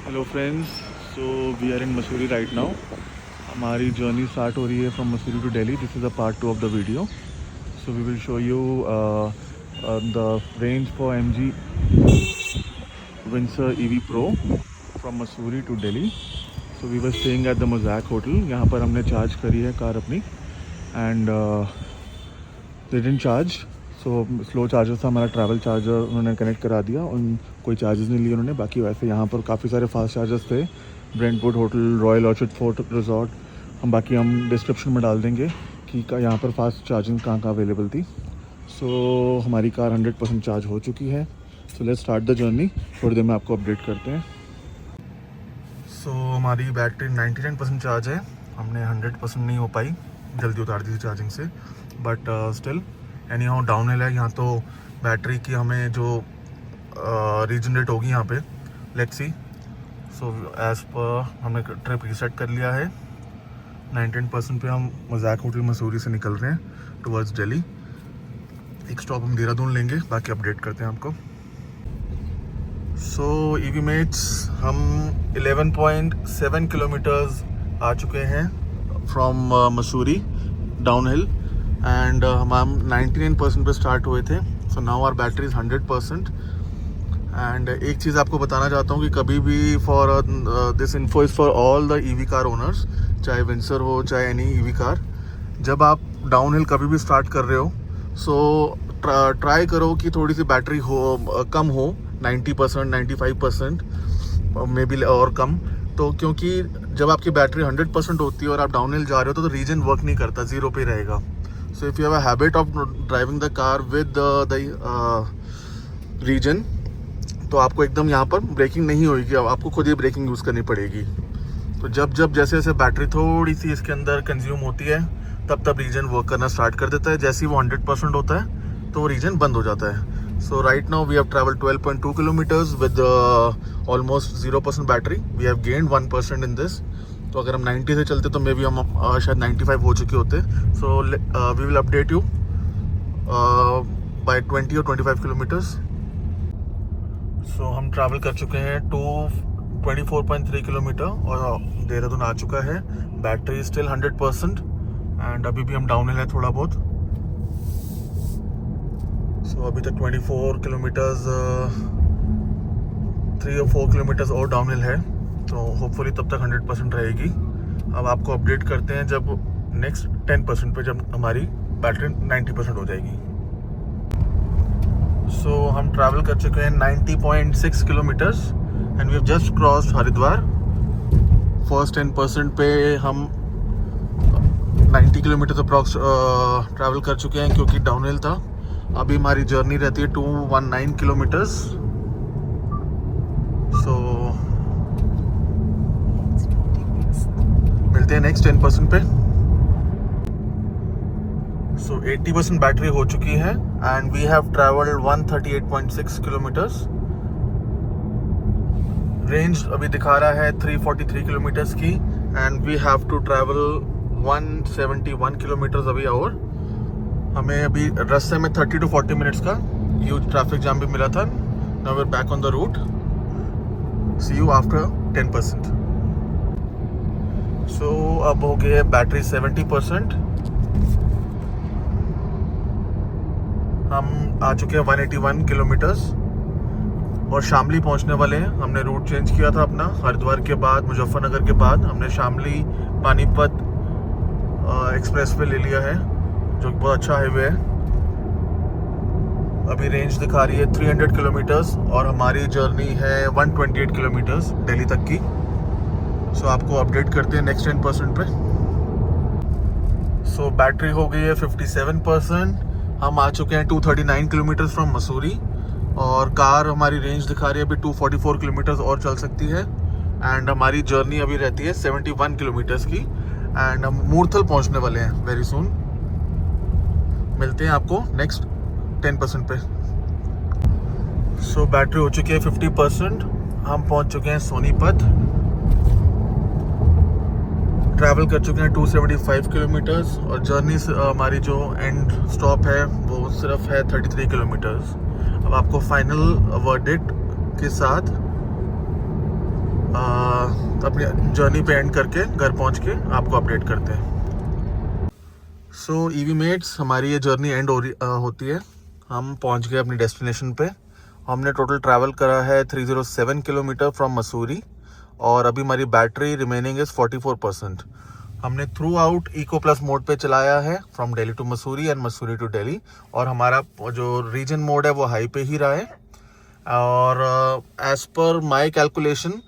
Hello friends, so we are in Mussoorie right now. हमारी journey start हो रही है from Mussoorie to Delhi. This is a part 2 of the video. So we will show you the range for MG Windsor EV Pro from Mussoorie to Delhi. So we were staying at the mosaic hotel. यहाँ पर हमने charge करी है car अपनी and they didn't charge. So slow charger था हमारा, travel charger उन्होंने connect करा दिया। उन कोई चार्जेस नहीं लिए उन्होंने। बाकी वैसे यहाँ पर काफ़ी सारे फास्ट चार्जर्स थे। Brentwood hotel, royal orchid fort resort, हम डिस्क्रिप्शन में डाल देंगे कि यहाँ पर फास्ट चार्जिंग कहाँ कहाँ अवेलेबल थी। सो हमारी कार 100% चार्ज हो चुकी है। So let's start the journey. थोड़ी देर में आपको अपडेट करते हैं। सो हमारी बैटरी 99% चार्ज है। हमने 100% नहीं हो पाई, जल्दी उतार दी थी चार्जिंग से, but still any how down hill है। यहाँ तो बैटरी की हमें जो रीजनरेट होगी यहाँ पे, let's see. So as per हमने ट्रिप रीसेट कर लिया है। 19% पे हम मज़ाक होटल मसूरी से निकल रहे हैं टुवर्ड्स दिल्ली। एक स्टॉप हम देहरादून लेंगे, बाकी अपडेट करते हैं आपको। सो EV मेट्स, हम 11.7 किलोमीटर्स आ चुके हैं from Mussoorie down hill and हम 99% पे स्टार्ट हुए थे। So now our battery is 100%। And एक चीज़ आपको बताना चाहता हूँ कि कभी भी for this info is for all the EV car owners, चाहे विंसर हो चाहे एनी EV कार। जब आप डाउन हिल कभी भी स्टार्ट कर रहे हो, सो ट्राई करो कि थोड़ी सी बैटरी हो कम हो, 90%, 95% मे बी और कम। तो क्योंकि जब आपकी बैटरी 100% होती है और आप डाउन हिल जा रहे हो तो रीजन वर्क नहीं करता, ज़ीरो पे रहेगा। So if you have a habit of driving the car with the reason, तो आपको एकदम यहाँ पर ब्रेकिंग नहीं होगी, आपको खुद ही ब्रेकिंग यूज़ करनी पड़ेगी। तो जब जैसे जैसे बैटरी थोड़ी सी इसके अंदर कंज्यूम होती है, तब रीजन वर्क करना स्टार्ट कर देता है। जैसे ही वो 100% होता है तो वो रीजन बंद हो जाता है। So right now we have travel 12.2 kilometres with almost 0% battery. We have gained 1% in this. तो अगर हम 90 से चलते तो मे बी हम शायद 95 हो चुके होते। So we will update you by 20 और 25 किलोमीटर्स। सो हम ट्रैवल कर चुके हैं 24.3 किलोमीटर और देहरादून आ चुका है। बैटरी स्टिल 100% एंड अभी भी हम डाउन हिल है थोड़ा बहुत। सो अभी तक 24 किलोमीटर्स, 3 और 4 किलोमीटर्स और डाउन हिल है, तो होपफुली तब तक 100% रहेगी। अब आपको अपडेट करते हैं जब नेक्स्ट 10% पे, जब हमारी बैटरी 90% हो जाएगी। सो हम ट्रैवल कर चुके हैं 90.6 kilometres and we have just crossed Haridwar. First 10% पे हम 90 किलोमीटर अप्रॉक्स ट्रैवल कर चुके हैं क्योंकि डाउनहिल था। अभी हमारी जर्नी रहती है 219 किलोमीटर्स। सो मिलते हैं नेक्स्ट 10% पे। सो 80% बैटरी हो चुकी है and we have travelled 138.6 kilometres. Range अभी दिखा रहा है 343 किलोमीटर्स की and we have to travel 171 kilometres अभी। और हमें अभी रास्ते में 30 to 40 मिनट्स का ह्यूज ट्रैफिक जाम भी मिला था। Now we are back on the route. See you after 10%। सो अब हो गई है बैटरी 70%। हम आ चुके हैं 181 किलोमीटर्स और शामली पहुंचने वाले हैं। हमने रूट चेंज किया था अपना, हरिद्वार के बाद, मुजफ्फरनगर के बाद हमने शामली पानीपत एक्सप्रेस वे ले लिया है, जो बहुत अच्छा हाईवे है। अभी रेंज दिखा रही है 300 किलोमीटर्स और हमारी जर्नी है 128 किलोमीटर्स दिल्ली तक की। सो आपको अपडेट करते हैं नेक्स्ट 10% पे। सो बैटरी हो गई है 57%। हम आ चुके हैं 239 किलोमीटर्स फ्रॉम मसूरी और कार हमारी रेंज दिखा रही है अभी 244 किलोमीटर्स और चल सकती है। एंड हमारी जर्नी अभी रहती है 71 किलोमीटर्स की एंड हम मूर्थल पहुंचने वाले हैं वेरी सून। मिलते हैं आपको नेक्स्ट 10% पे। सो बैटरी हो चुकी है 50%। हम पहुंच चुके हैं सोनीपत। ट्रैवल कर चुके हैं 275 किलोमीटर्स और जर्नी हमारी जो एंड स्टॉप है वो सिर्फ है 33 किलोमीटर्स। अब आपको फाइनल वर्डिक्ट के साथ अपनी जर्नी पे एंड करके घर पहुंच के आपको अपडेट करते हैं। सो ईवी मेट्स, हमारी ये जर्नी एंड होती है। हम पहुंच गए अपनी डेस्टिनेशन पे। हमने टोटल ट्रैवल करा है 307 किलोमीटर फ्रॉम मसूरी और अभी हमारी बैटरी रिमेनिंग इज़ 44%। हमने throughout eco plus mode पे चलाया है from Delhi to Mussoorie and Mussoorie to Delhi, और हमारा जो रीजन मोड है वो हाई पे ही रहा है। और एज पर माई कैलकुलेशन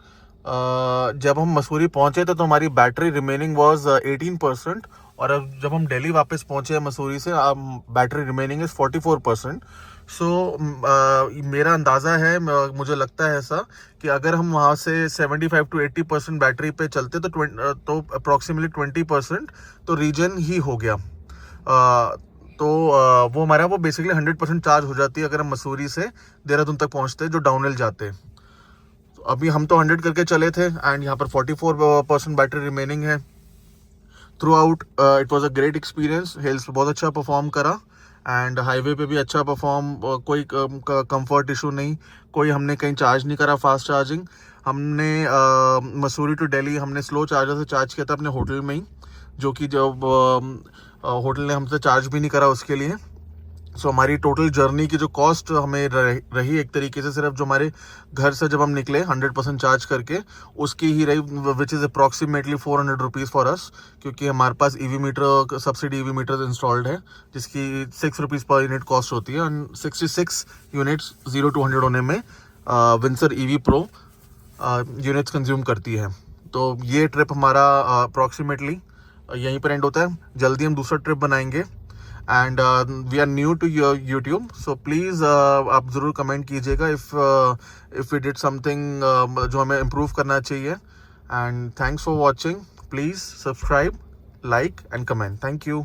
जब हम मसूरी पहुंचे थे तो हमारी बैटरी रिमेनिंग वाज 18%, और अब जब हम दिल्ली वापस पहुंचे हैं मसूरी से, बैटरी रिमेनिंग इज़ 44%। सो मेरा अंदाज़ा है, मुझे लगता है ऐसा कि अगर हम वहाँ से 75 to 80% बैटरी पे चलते तो अप्रॉक्सीमेटली 20% तो रीजन ही हो गया। वो हमारा वो बेसिकली 100% चार्ज हो जाती है अगर हम मसूरी से देहरादून तक पहुँचते जो डाउनहिल जाते। तो अभी हम तो 100 करके चले थे एंड यहाँ पर 44% बैटरी रिमेनिंग है। Through out it was a great experience. Hills बहुत अच्छा परफॉर्म करा एंड हाईवे पे भी अच्छा परफॉर्म, कोई कंफर्ट इशू नहीं, कोई हमने कहीं चार्ज नहीं करा फास्ट चार्जिंग। हमने मसूरी टू दिल्ली हमने स्लो चार्जर से चार्ज किया था अपने होटल में ही, जो कि जब होटल ने हमसे चार्ज भी नहीं करा उसके लिए। सो हमारी टोटल जर्नी की जो कॉस्ट हमें रही एक तरीके से, सिर्फ जो हमारे घर से जब हम निकले 100% चार्ज करके उसकी ही रही, which is approximately 400 rupees for us, क्योंकि हमारे पास EV meter, subsidy EV meter installed है जिसकी 6 रुपीज़ पर यूनिट कॉस्ट होती है। एंड 66 यूनिट्स 0 to 100 होने में Windsor EV pro units consume करती है। तो ये ट्रिप हमारा अप्रॉक्सीमेटली यहीं पर एंड होता है। जल्दी हम दूसरा ट्रिप बनाएंगे and we are new to YouTube, so please आप ज़रूर कमेंट कीजिएगा इफ़ वी डिड समथिंग जो हमें इम्प्रूव करना चाहिए। And thanks for watching. Please subscribe, like and comment. Thank you.